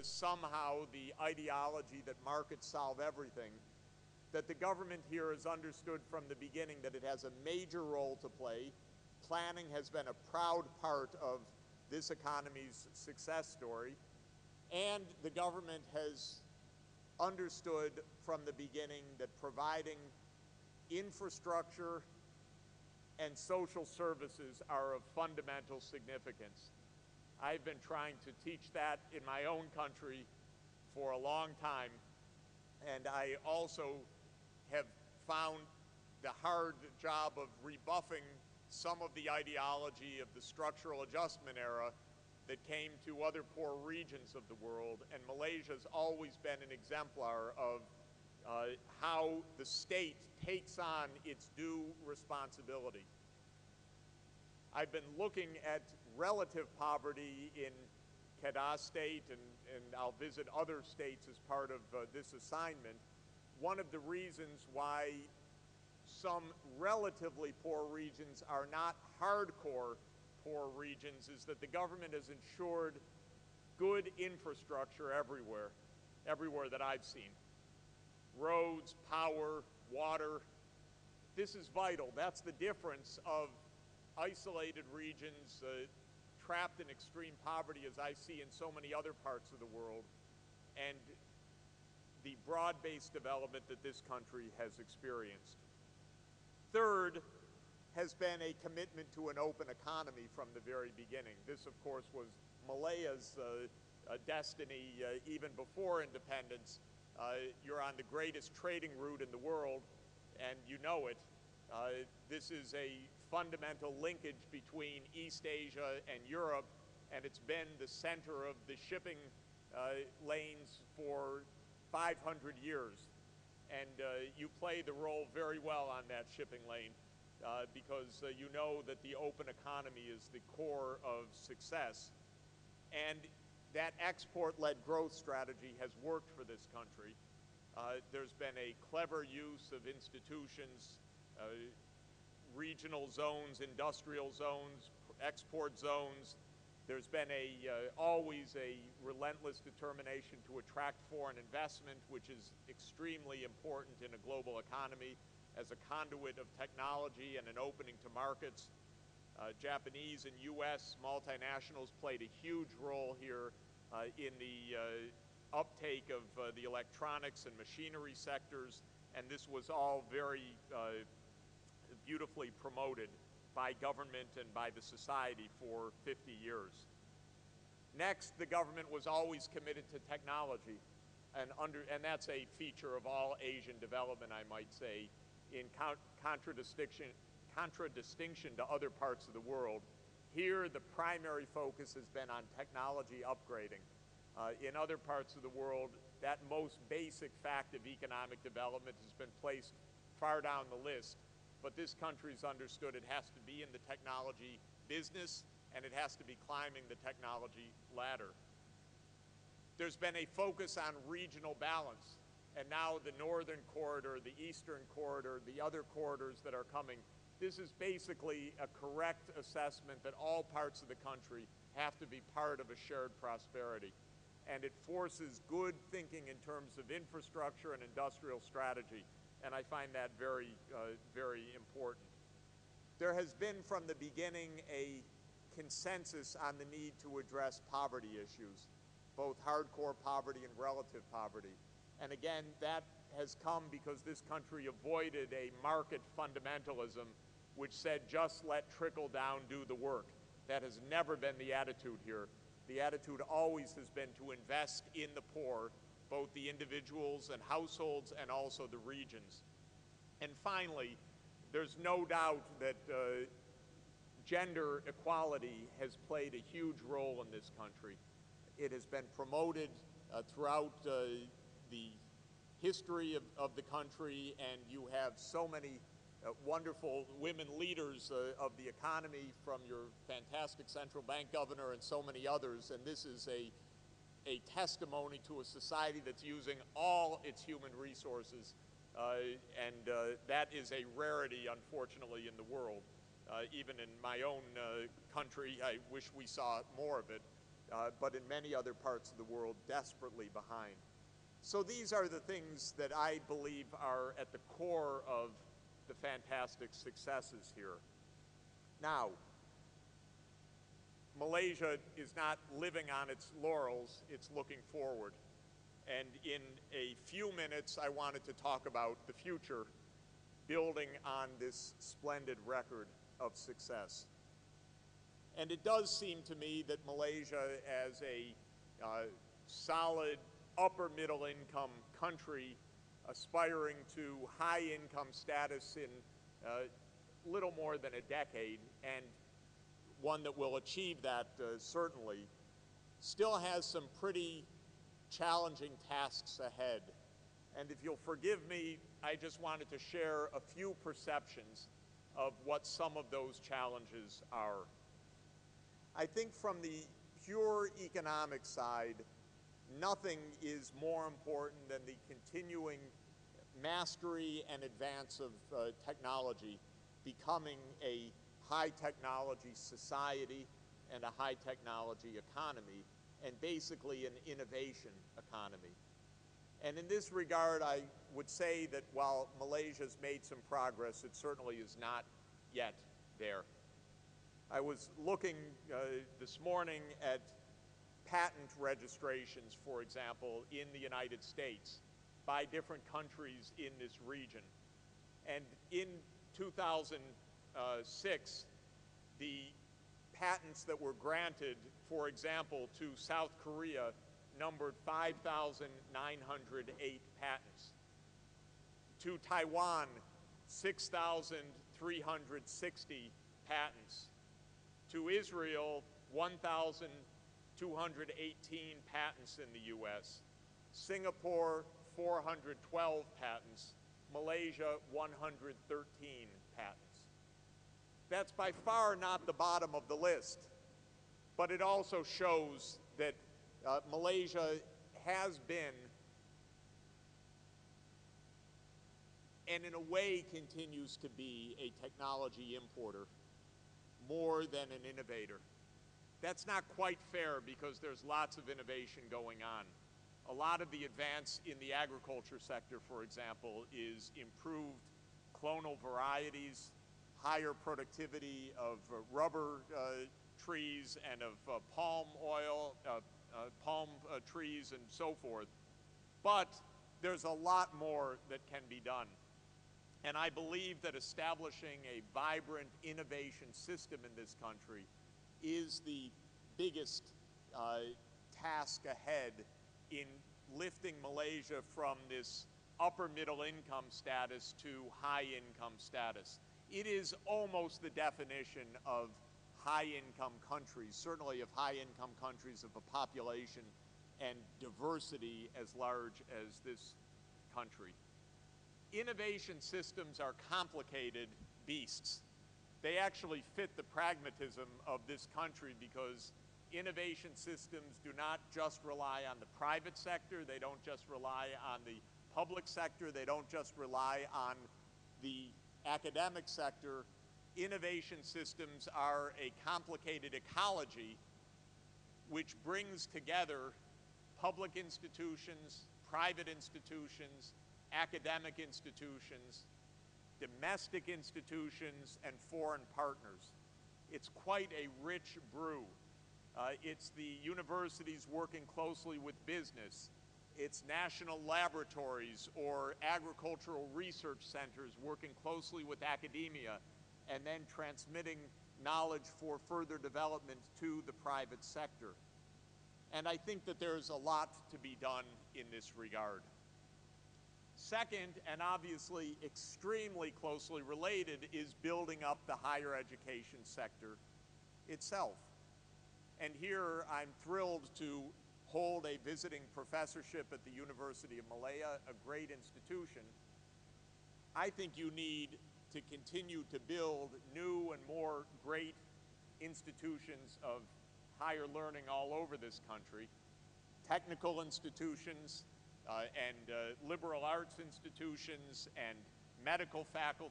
somehow the ideology that markets solve everything, that the government here has understood from the beginning that it has a major role to play. Planning has been a proud part of this economy's success story, and the government has understood from the beginning that providing infrastructure and social services are of fundamental significance. I've been trying to teach that in my own country for a long time, and I also have found the hard job of rebuffing some of the ideology of the structural adjustment era that came to other poor regions of the world, and Malaysia's always been an exemplar of how the state takes on its due responsibility. I've been looking at relative poverty in Kedah State, and I'll visit other states as part of this assignment. One of the reasons why some relatively poor regions are not hardcore poor regions is that the government has ensured good infrastructure everywhere that I've seen. Roads, power, water. This is vital. That's the difference of isolated regions trapped in extreme poverty, as I see in so many other parts of the world, and the broad-based development that this country has experienced. Third has been a commitment to an open economy from the very beginning. This, of course, was Malaya's destiny even before independence. You're on the greatest trading route in the world, and you know it. This is a fundamental linkage between East Asia and Europe, and it's been the center of the shipping lanes for 500 years. And you play the role very well on that shipping lane because you know that the open economy is the core of success. And that export-led growth strategy has worked for this country. There's been a clever use of institutions, regional zones, industrial zones, export zones. There's been always a relentless determination to attract foreign investment, which is extremely important in a global economy as a conduit of technology and an opening to markets. Japanese and U.S. multinationals played a huge role here in the uptake of the electronics and machinery sectors, and this was all very beautifully promoted by government and by the society for 50 years. Next, the government was always committed to technology, and that's a feature of all Asian development, I might say, in contradistinction to other parts of the world. Here, the primary focus has been on technology upgrading. In other parts of the world, that most basic fact of economic development has been placed far down the list. But this country's understood it has to be in the technology business, and it has to be climbing the technology ladder. There's been a focus on regional balance, and now the northern corridor, the eastern corridor, the other corridors that are coming, this is basically a correct assessment that all parts of the country have to be part of a shared prosperity. And it forces good thinking in terms of infrastructure and industrial strategy. And I find that very, very important. There has been from the beginning a consensus on the need to address poverty issues, both hardcore poverty and relative poverty. And again, that has come because this country avoided a market fundamentalism which said just let trickle down do the work. That has never been the attitude here. The attitude always has been to invest in the poor, both the individuals and households and also the regions. And finally, there's no doubt that gender equality has played a huge role in this country. It has been promoted throughout the history of the country, and you have so many wonderful women leaders of the economy, from your fantastic central bank governor and so many others, and this is a testimony to a society that's using all its human resources, and that is a rarity, unfortunately, in the world. Even in my own country, I wish we saw more of it. but in many other parts of the world, desperately behind. So these are the things that I believe are at the core of the fantastic successes here. Now, Malaysia is not living on its laurels, it's looking forward. And in a few minutes, I wanted to talk about the future, building on this splendid record of success. And it does seem to me that Malaysia, as a solid upper middle income country aspiring to high income status in little more than a decade, and one that will achieve that certainly, still has some pretty challenging tasks ahead. And if you'll forgive me, I just wanted to share a few perceptions of what some of those challenges are. I think from the pure economic side, nothing is more important than the continuing mastery and advance of technology, becoming a high technology society and a high technology economy, and basically an innovation economy. And in this regard, I would say that while Malaysia's made some progress, it certainly is not yet there. I was looking this morning at patent registrations, for example, in the United States by different countries in this region. And in 2006, the patents that were granted, for example, to South Korea numbered 5,908 patents. To Taiwan, 6,360 patents. To Israel, 1,218 patents in the US. Singapore, 412 patents. Malaysia, 113 patents. That's by far not the bottom of the list, but it also shows that Malaysia has been, and in a way continues to be, a technology importer more than an innovator. That's not quite fair because there's lots of innovation going on. A lot of the advance in the agriculture sector, for example, is improved clonal varieties, higher productivity of rubber trees and of palm oil, palm trees and so forth. But there's a lot more that can be done. And I believe that establishing a vibrant innovation system in this country is the biggest task ahead in lifting Malaysia from this upper middle income status to high income status. It is almost the definition of high income countries, certainly of high income countries of a population and diversity as large as this country. Innovation systems are complicated beasts. They actually fit the pragmatism of this country because innovation systems do not just rely on the private sector, they don't just rely on the public sector, they don't just rely on the academic sector. Innovation systems are a complicated ecology which brings together public institutions, private institutions, academic institutions, domestic institutions, and foreign partners. It's quite a rich brew. It's the universities working closely with business. It's national laboratories or agricultural research centers working closely with academia and then transmitting knowledge for further development to the private sector. And I think that there's a lot to be done in this regard. Second, and obviously extremely closely related, is building up the higher education sector itself. And here I'm thrilled to hold a visiting professorship at the University of Malaya, a great institution. I think you need to continue to build new and more great institutions of higher learning all over this country, technical institutions and liberal arts institutions and medical faculty.